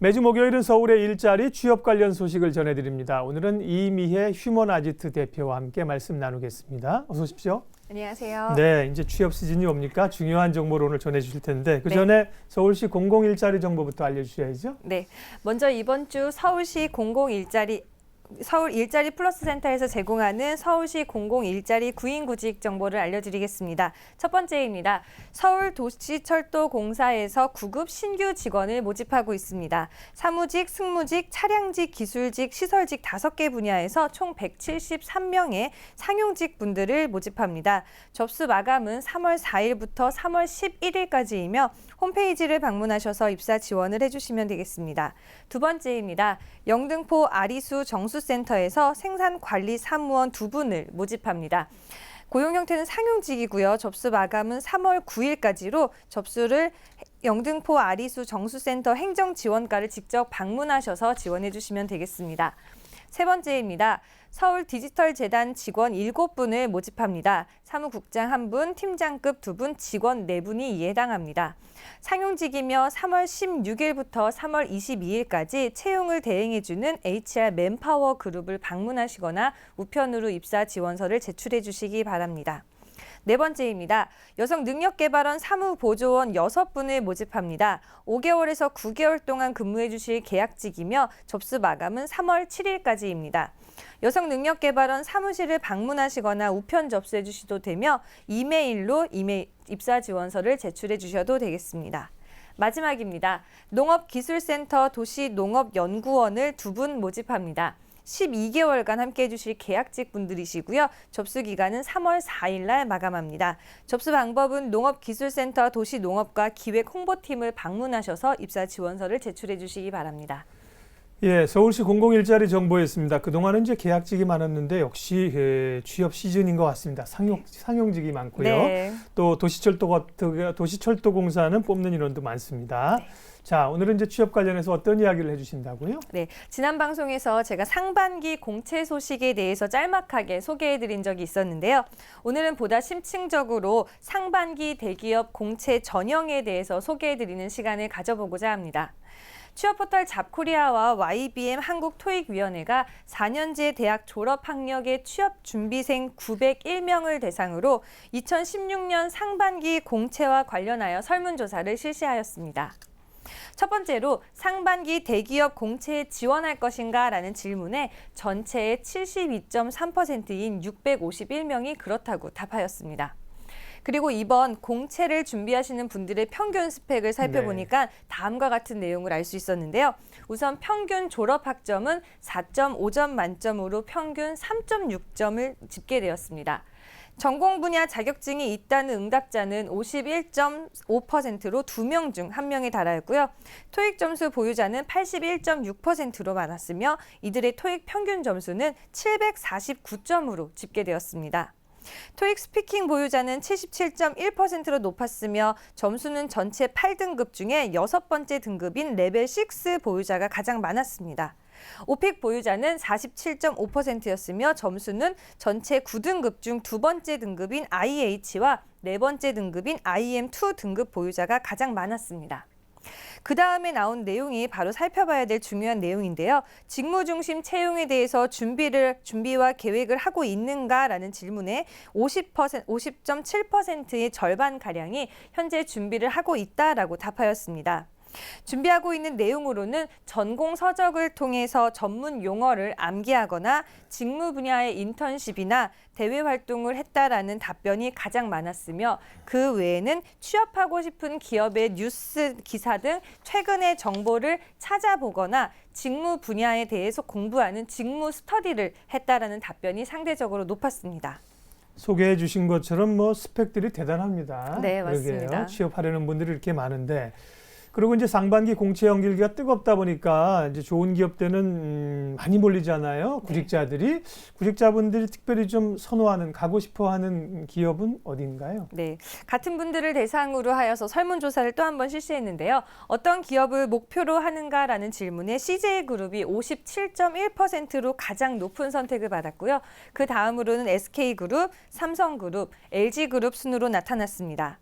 매주 목요일은 서울의 일자리 취업 관련 소식을 전해드립니다. 오늘은 이미혜 휴먼아지트 대표와 함께 말씀 나누겠습니다. 어서 오십시오. 안녕하세요. 네, 이제 취업 시즌이 옵니까? 중요한 정보를 오늘 전해주실 텐데 그 전에 서울시 공공일자리 정보부터 알려주셔야죠. 네, 먼저 이번 주 서울 일자리 플러스 센터에서 제공하는 서울시 공공일자리 구인구직 정보를 알려드리겠습니다. 첫 번째입니다. 서울도시철도공사에서 9급 신규 직원을 모집하고 있습니다. 사무직, 승무직, 차량직, 기술직, 시설직 5개 분야에서 총 173명의 상용직 분들을 모집합니다. 접수 마감은 3월 4일부터 3월 11일까지이며 홈페이지를 방문하셔서 입사 지원을 해주시면 되겠습니다. 두 번째입니다. 영등포 아리수 정수센터에서 생산관리 사무원 2분을 모집합니다. 고용 형태는 상용직이고요. 접수 마감은 3월 9일까지로 접수를 영등포 아리수 정수센터 행정지원과를 직접 방문하셔서 지원해 주시면 되겠습니다. 세 번째입니다. 서울디지털재단 직원 7분을 모집합니다. 사무국장 1분, 팀장급 2분, 직원 4분이 이에 해당합니다. 상용직이며 3월 16일부터 3월 22일까지 채용을 대행해주는 HR 맨파워 그룹을 방문하시거나 우편으로 입사 지원서를 제출해 주시기 바랍니다. 네 번째입니다. 여성능력개발원 사무보조원 6분을 모집합니다. 5개월에서 9개월 동안 근무해 주실 계약직이며 접수 마감은 3월 7일까지입니다. 여성능력개발원 사무실을 방문하시거나 우편 접수해 주셔도 되며 이메일로 입사 지원서를 제출해 주셔도 되겠습니다. 마지막입니다. 농업기술센터 도시농업연구원을 2분 모집합니다. 12개월간 함께해 주실 계약직 분들이시고요. 접수 기간은 3월 4일 날 마감합니다. 접수 방법은 농업기술센터 도시농업과 기획홍보팀을 방문하셔서 입사 지원서를 제출해 주시기 바랍니다. 예, 서울시 공공일자리 정보였습니다. 그동안은 이제 계약직이 많았는데 역시 취업 시즌인 것 같습니다. 상용직이 많고요. 네. 또 도시철도공사는 뽑는 인원도 많습니다. 네. 자, 오늘은 이제 취업 관련해서 어떤 이야기를 해주신다고요? 네, 지난 방송에서 제가 상반기 공채 소식에 대해서 짤막하게 소개해드린 적이 있었는데요. 오늘은 보다 심층적으로 상반기 대기업 공채 전형에 대해서 소개해드리는 시간을 가져보고자 합니다. 취업포털 잡코리아와 YBM 한국토익위원회가 4년제 대학 졸업학력의 취업준비생 901명을 대상으로 2016년 상반기 공채와 관련하여 설문조사를 실시하였습니다. 첫 번째로 상반기 대기업 공채에 지원할 것인가 라는 질문에 전체의 72.3%인 651명이 그렇다고 답하였습니다. 그리고 이번 공채를 준비하시는 분들의 평균 스펙을 살펴보니까 다음과 같은 내용을 알 수 있었는데요. 우선 평균 졸업 학점은 4.5점 만점으로 평균 3.6점을 집계되었습니다. 전공 분야 자격증이 있다는 응답자는 51.5%로 2명 중 1명에 달하였고요. 토익 점수 보유자는 81.6%로 많았으며 이들의 토익 평균 점수는 749점으로 집계되었습니다. 토익 스피킹 보유자는 77.1%로 높았으며 점수는 전체 8등급 중에 6번째 등급인 레벨 6 보유자가 가장 많았습니다. 오픽 보유자는 47.5%였으며 점수는 전체 9등급 중 2번째 등급인 IH와 4번째 등급인 IM2 등급 보유자가 가장 많았습니다. 그 다음에 나온 내용이 바로 살펴봐야 될 중요한 내용인데요. 직무 중심 채용에 대해서 준비와 계획을 하고 있는가라는 질문에 50.7%의 절반가량이 현재 준비를 하고 있다라고 답하였습니다. 준비하고 있는 내용으로는 전공 서적을 통해서 전문 용어를 암기하거나 직무 분야의 인턴십이나 대외 활동을 했다라는 답변이 가장 많았으며 그 외에는 취업하고 싶은 기업의 뉴스 기사 등 최근의 정보를 찾아보거나 직무 분야에 대해서 공부하는 직무 스터디를 했다라는 답변이 상대적으로 높았습니다. 소개해 주신 것처럼 스펙들이 대단합니다. 네, 맞습니다. 그러게요. 취업하려는 분들이 이렇게 많은데 그리고 이제 상반기 공채 연결기가 뜨겁다 보니까 이제 좋은 기업들은 많이 몰리잖아요. 구직자들이. 구직자분들이 특별히 좀 선호하는, 가고 싶어 하는 기업은 어딘가요? 네, 같은 분들을 대상으로 하여서 설문조사를 또 한 번 실시했는데요. 어떤 기업을 목표로 하는가라는 질문에 CJ그룹이 57.1%로 가장 높은 선택을 받았고요. 그 다음으로는 SK그룹, 삼성그룹, LG그룹 순으로 나타났습니다.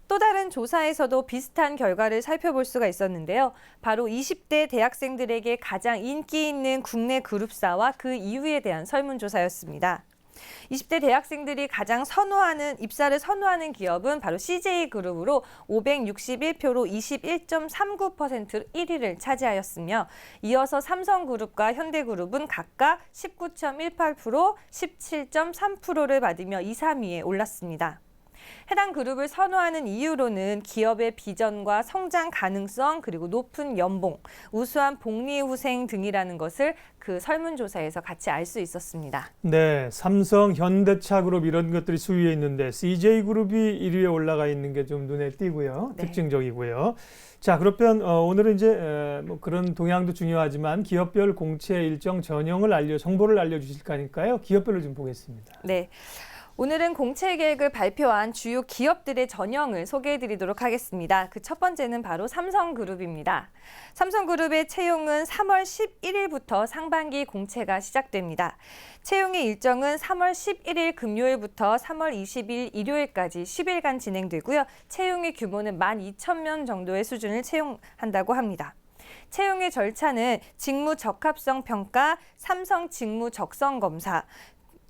또 다른 조사에서도 비슷한 결과를 살펴볼 수가 있었는데요. 바로 20대 대학생들에게 가장 인기 있는 국내 그룹사와 그 이유에 대한 설문조사였습니다. 20대 대학생들이 가장 입사를 선호하는 기업은 바로 CJ그룹으로 561표로 21.39%로 1위를 차지하였으며 이어서 삼성그룹과 현대그룹은 각각 19.18%, 17.3%를 받으며 2, 3위에 올랐습니다. 해당 그룹을 선호하는 이유로는 기업의 비전과 성장 가능성, 그리고 높은 연봉, 우수한 복리후생 등이라는 것을 그 설문조사에서 같이 알 수 있었습니다. 네, 삼성, 현대차 그룹 이런 것들이 수위에 있는데 CJ그룹이 1위에 올라가 있는 게 좀 눈에 띄고요. 네. 특징적이고요. 자, 그러면 오늘은 이제 뭐 그런 동향도 중요하지만 기업별 공채 일정 전형을 정보를 알려주실 거니까요. 기업별로 좀 보겠습니다. 네. 오늘은 공채 계획을 발표한 주요 기업들의 전형을 소개해드리도록 하겠습니다. 그 첫 번째는 바로 삼성그룹입니다. 삼성그룹의 채용은 3월 11일부터 상반기 공채가 시작됩니다. 채용의 일정은 3월 11일 금요일부터 3월 20일 일요일까지 10일간 진행되고요. 채용의 규모는 12,000명 정도의 수준을 채용한다고 합니다. 채용의 절차는 직무 적합성 평가, 삼성 직무 적성 검사,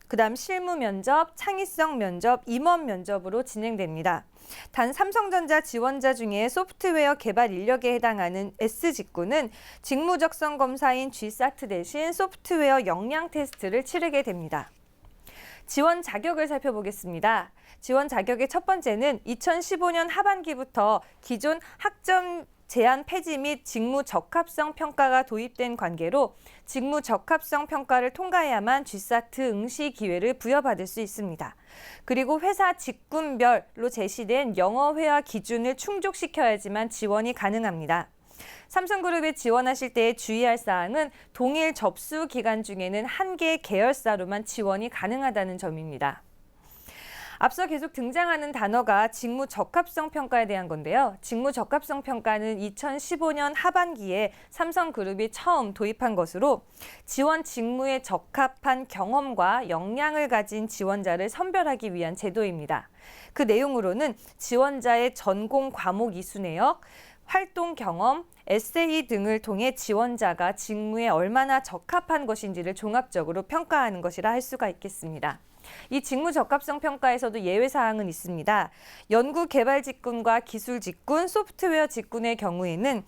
그다음 실무 면접, 창의성 면접, 임원 면접으로 진행됩니다. 단 삼성전자 지원자 중에 소프트웨어 개발 인력에 해당하는 S직군은 직무 적성 검사인 GSAT 대신 소프트웨어 역량 테스트를 치르게 됩니다. 지원 자격을 살펴보겠습니다. 지원 자격의 첫 번째는 2015년 하반기부터 기존 학점 제한 폐지 및 직무 적합성 평가가 도입된 관계로 직무 적합성 평가를 통과해야만 GSAT 응시 기회를 부여받을 수 있습니다. 그리고 회사 직군별로 제시된 영어 회화 기준을 충족시켜야지만 지원이 가능합니다. 삼성그룹에 지원하실 때 주의할 사항은 동일 접수 기간 중에는 한 개 계열사로만 지원이 가능하다는 점입니다. 앞서 계속 등장하는 단어가 직무 적합성 평가에 대한 건데요. 직무 적합성 평가는 2015년 하반기에 삼성그룹이 처음 도입한 것으로 지원 직무에 적합한 경험과 역량을 가진 지원자를 선별하기 위한 제도입니다. 그 내용으로는 지원자의 전공 과목 이수 내역, 활동 경험, 에세이 등을 통해 지원자가 직무에 얼마나 적합한 것인지를 종합적으로 평가하는 것이라 할 수가 있겠습니다. 이 직무 적합성 평가에서도 예외 사항은 있습니다. 연구 개발 직군과 기술 직군, 소프트웨어 직군의 경우에는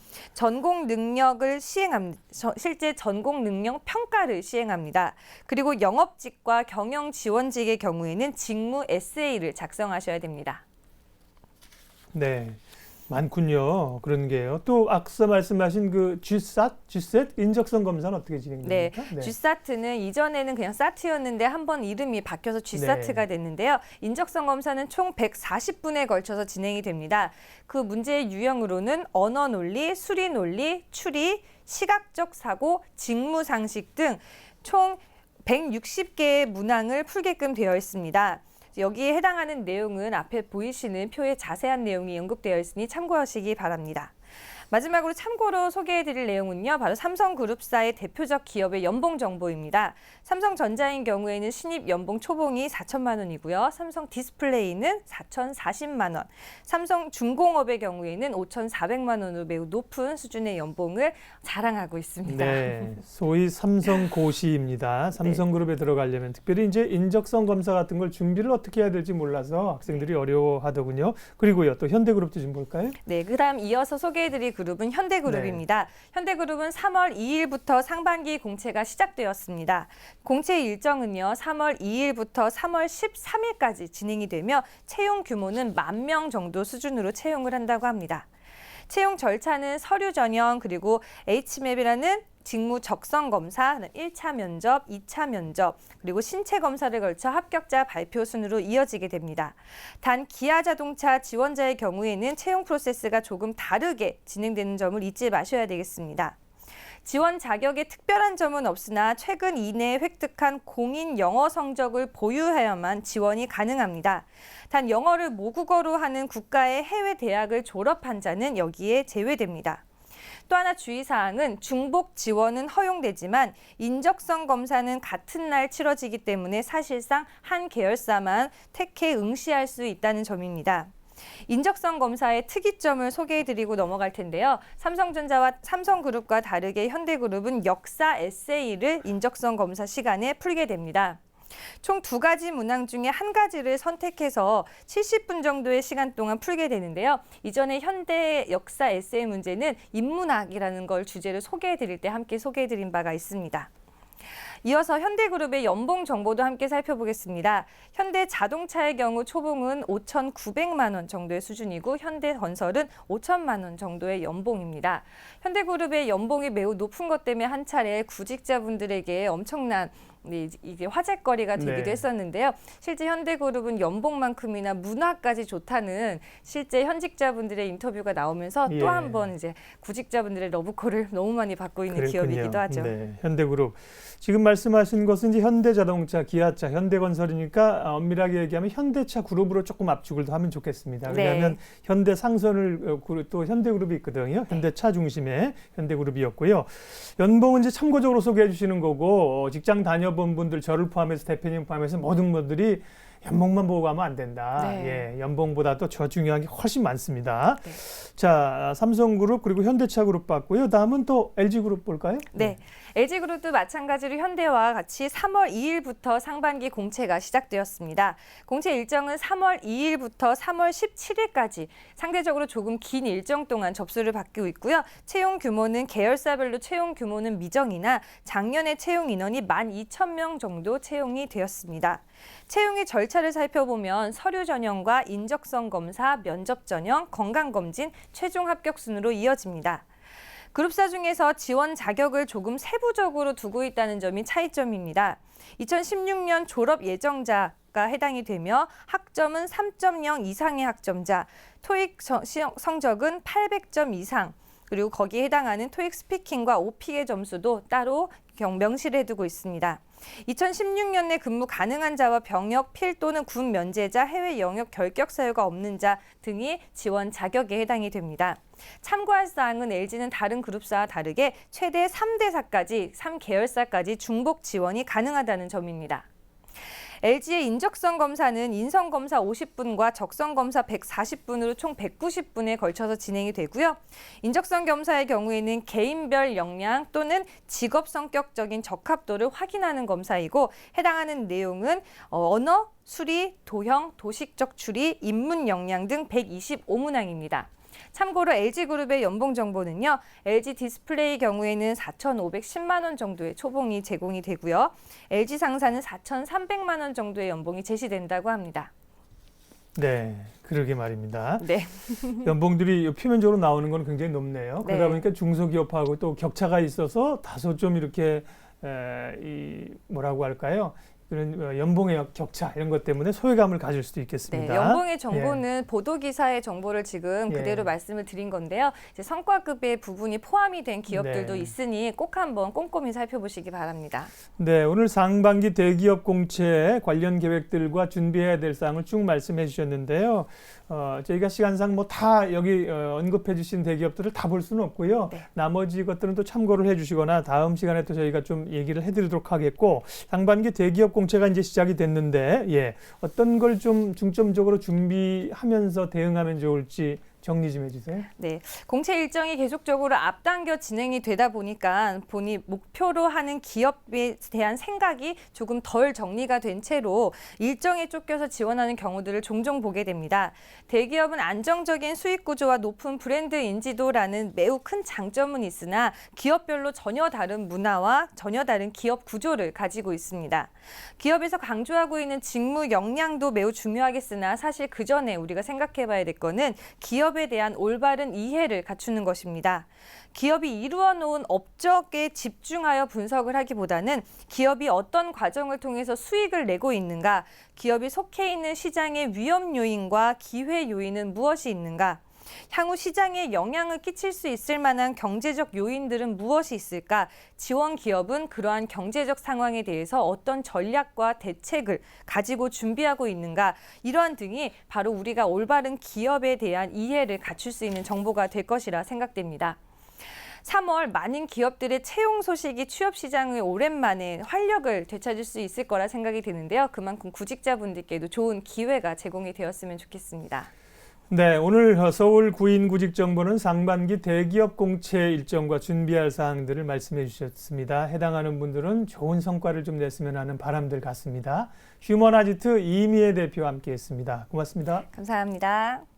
실제 전공 능력 평가를 시행합니다. 그리고 영업직과 경영지원직의 경우에는 직무 에세이를 작성하셔야 됩니다. 네. 많군요. 그런 게요. 또 앞서 말씀하신 그 GSAT 인적성 검사는 어떻게 진행됩니까? 네, GSAT는 이전에는 그냥 SAT였는데 한번 이름이 바뀌어서 GSAT가 됐는데요. 인적성 검사는 총 140분에 걸쳐서 진행이 됩니다. 그 문제의 유형으로는 언어 논리, 수리 논리, 추리, 시각적 사고, 직무 상식 등 총 160개의 문항을 풀게끔 되어 있습니다. 여기에 해당하는 내용은 앞에 보이시는 표에 자세한 내용이 언급되어 있으니 참고하시기 바랍니다. 마지막으로 참고로 소개해드릴 내용은요. 바로 삼성그룹사의 대표적 기업의 연봉 정보입니다. 삼성전자인 경우에는 신입 연봉 초봉이 4천만 원이고요. 삼성 디스플레이는 4,040만 원, 삼성중공업의 경우에는 5,400만 원으로 매우 높은 수준의 연봉을 자랑하고 있습니다. 네, 소위 삼성고시입니다. 삼성그룹에 들어가려면 특별히 이제 인적성 검사 같은 걸 준비를 어떻게 해야 될지 몰라서 학생들이 어려워하더군요. 그리고요, 또 현대그룹도 좀 볼까요? 네, 그다음 이어서 소개해드릴 그룹은 현대그룹입니다. 네. 현대그룹은 3월 2일부터 상반기 공채가 시작되었습니다. 공채 일정은요, 3월 2일부터 3월 13일까지 진행이 되며 채용 규모는 10,000명 정도 수준으로 채용을 한다고 합니다. 채용 절차는 서류 전형 그리고 HMAP이라는 직무 적성 검사, 1차 면접, 2차 면접, 그리고 신체 검사를 걸쳐 합격자 발표 순으로 이어지게 됩니다. 단 기아자동차 지원자의 경우에는 채용 프로세스가 조금 다르게 진행되는 점을 잊지 마셔야 되겠습니다. 지원 자격에 특별한 점은 없으나 최근 2내에 획득한 공인 영어 성적을 보유해야만 지원이 가능합니다. 단 영어를 모국어로 하는 국가의 해외 대학을 졸업한 자는 여기에 제외됩니다. 또 하나 주의사항은 중복 지원은 허용되지만 인적성 검사는 같은 날 치러지기 때문에 사실상 한 계열사만 택해 응시할 수 있다는 점입니다. 인적성 검사의 특이점을 소개해드리고 넘어갈 텐데요. 삼성전자와 삼성그룹과 다르게 현대그룹은 역사 에세이를 인적성 검사 시간에 풀게 됩니다. 총 2가지 문항 중에 한 가지를 선택해서 70분 정도의 시간 동안 풀게 되는데요. 이전에 현대 역사 에세이 문제는 인문학이라는 걸 주제로 소개해드릴 때 함께 소개해드린 바가 있습니다. 이어서 현대그룹의 연봉 정보도 함께 살펴보겠습니다. 현대자동차의 경우 초봉은 5,900만 원 정도의 수준이고 현대건설은 5천만 원 정도의 연봉입니다. 현대그룹의 연봉이 매우 높은 것 때문에 한 차례 구직자분들에게 엄청난 이게 화제거리가 되기도 네. 했었는데요. 실제 현대그룹은 연봉만큼이나 문화까지 좋다는 실제 현직자분들의 인터뷰가 나오면서 예. 또 한 번 이제 구직자분들의 러브콜을 너무 많이 받고 있는 그랬군요. 기업이기도 하죠. 네, 현대그룹. 지금 말씀하신 것은 이제 현대자동차, 기아차, 현대건설이니까 엄밀하게 얘기하면 현대차 그룹으로 조금 압축을 더 하면 좋겠습니다. 네. 왜냐하면 현대상선을 또 현대그룹이 있거든요. 현대차 중심의 현대그룹이었고요. 연봉은 이제 참고적으로 소개해 주시는 거고 직장 다녀본 분들 저를 포함해서 대표님 포함해서 모든 분들이 연봉만 보고 가면 안 된다. 네. 예, 연봉보다도 더 중요한 게 훨씬 많습니다. 네. 자, 삼성그룹 그리고 현대차그룹 봤고요. 다음은 또 LG그룹 볼까요? 네. LG그룹도 마찬가지로 현대와 같이 3월 2일부터 상반기 공채가 시작되었습니다. 공채 일정은 3월 2일부터 3월 17일까지 상대적으로 조금 긴 일정 동안 접수를 받고 있고요. 채용 규모는 계열사별로 채용 규모는 미정이나 작년에 채용 인원이 12,000명 정도 채용이 되었습니다. 채용의 절차를 살펴보면 서류 전형과 인적성 검사, 면접 전형, 건강검진, 최종 합격 순으로 이어집니다. 그룹사 중에서 지원 자격을 조금 세부적으로 두고 있다는 점이 차이점입니다. 2016년 졸업 예정자가 해당이 되며 학점은 3.0 이상의 학점자, 토익 성적은 800점 이상, 그리고 거기에 해당하는 토익 스피킹과 오픽의 점수도 따로 명시를 해두고 있습니다. 2016년에 근무 가능한 자와 병역, 필 또는 군 면제자, 해외 영역 결격 사유가 없는 자 등이 지원 자격에 해당이 됩니다. 참고할 사항은 LG는 다른 그룹사와 다르게 최대 3대사까지, 3계열사까지 중복 지원이 가능하다는 점입니다. LG의 인적성 검사는 인성 검사 50분과 적성 검사 140분으로 총 190분에 걸쳐서 진행이 되고요. 인적성 검사의 경우에는 개인별 역량 또는 직업 성격적인 적합도를 확인하는 검사이고 해당하는 내용은 언어, 수리, 도형, 도식적 추리, 인문 역량 등 125문항입니다. 참고로 LG그룹의 연봉 정보는요. LG 디스플레이 경우에는 4,510만 원 정도의 초봉이 제공이 되고요. LG 상사는 4,300만 원 정도의 연봉이 제시된다고 합니다. 네, 그러게 말입니다. 네. 연봉들이 표면적으로 나오는 건 굉장히 높네요. 그러다 네. 보니까 중소기업하고 또 격차가 있어서 다소 좀 이렇게 뭐라고 할까요? 그런 연봉의 격차 이런 것 때문에 소외감을 가질 수도 있겠습니다. 네, 연봉의 정보는 보도기사의 정보를 지금 예. 그대로 말씀을 드린 건데요. 이제 성과급의 부분이 포함이 된 기업들도 네. 있으니 꼭 한번 꼼꼼히 살펴보시기 바랍니다. 네, 오늘 상반기 대기업 공채 관련 계획들과 준비해야 될 사항을 쭉 말씀해 주셨는데요. 저희가 시간상 뭐 다 여기 언급해 주신 대기업들을 다 볼 수는 없고요. 네. 나머지 것들은 또 참고를 해 주시거나 다음 시간에 또 저희가 좀 얘기를 해드리도록 하겠고 상반기 대기업 공채가 이제 시작이 됐는데 어떤 걸 좀 중점적으로 준비하면서 대응하면 좋을지 정리 좀 해주세요. 네, 공채 일정이 계속적으로 앞당겨 진행이 되다 보니까 본이 목표로 하는 기업에 대한 생각이 조금 덜 정리가 된 채로 일정에 쫓겨서 지원하는 경우들을 종종 보게 됩니다. 대기업은 안정적인 수익 구조와 높은 브랜드 인지도라는 매우 큰 장점은 있으나 기업별로 전혀 다른 문화와 전혀 다른 기업 구조를 가지고 있습니다. 기업에서 강조하고 있는 직무 역량도 매우 중요하겠으나 사실 그 전에 우리가 생각해 봐야 될 거는 기업에 대한 올바른 이해를 갖추는 것입니다. 기업이 이루어 놓은 업적에 집중하여 분석을 하기보다는 기업이 어떤 과정을 통해서 수익을 내고 있는가, 기업이 속해 있는 시장의 위험 요인과 기회 요인은 무엇이 있는가, 향후 시장에 영향을 끼칠 수 있을 만한 경제적 요인들은 무엇이 있을까? 지원 기업은 그러한 경제적 상황에 대해서 어떤 전략과 대책을 가지고 준비하고 있는가? 이러한 등이 바로 우리가 올바른 기업에 대한 이해를 갖출 수 있는 정보가 될 것이라 생각됩니다. 3월 많은 기업들의 채용 소식이 취업 시장에 오랜만에 활력을 되찾을 수 있을 거라 생각이 드는데요. 그만큼 구직자분들께도 좋은 기회가 제공이 되었으면 좋겠습니다. 네, 오늘 서울 구인구직정보는 상반기 대기업 공채 일정과 준비할 사항들을 말씀해 주셨습니다. 해당하는 분들은 좋은 성과를 좀 냈으면 하는 바람들 같습니다. 휴먼아지트 이미애 대표와 함께했습니다. 고맙습니다. 감사합니다.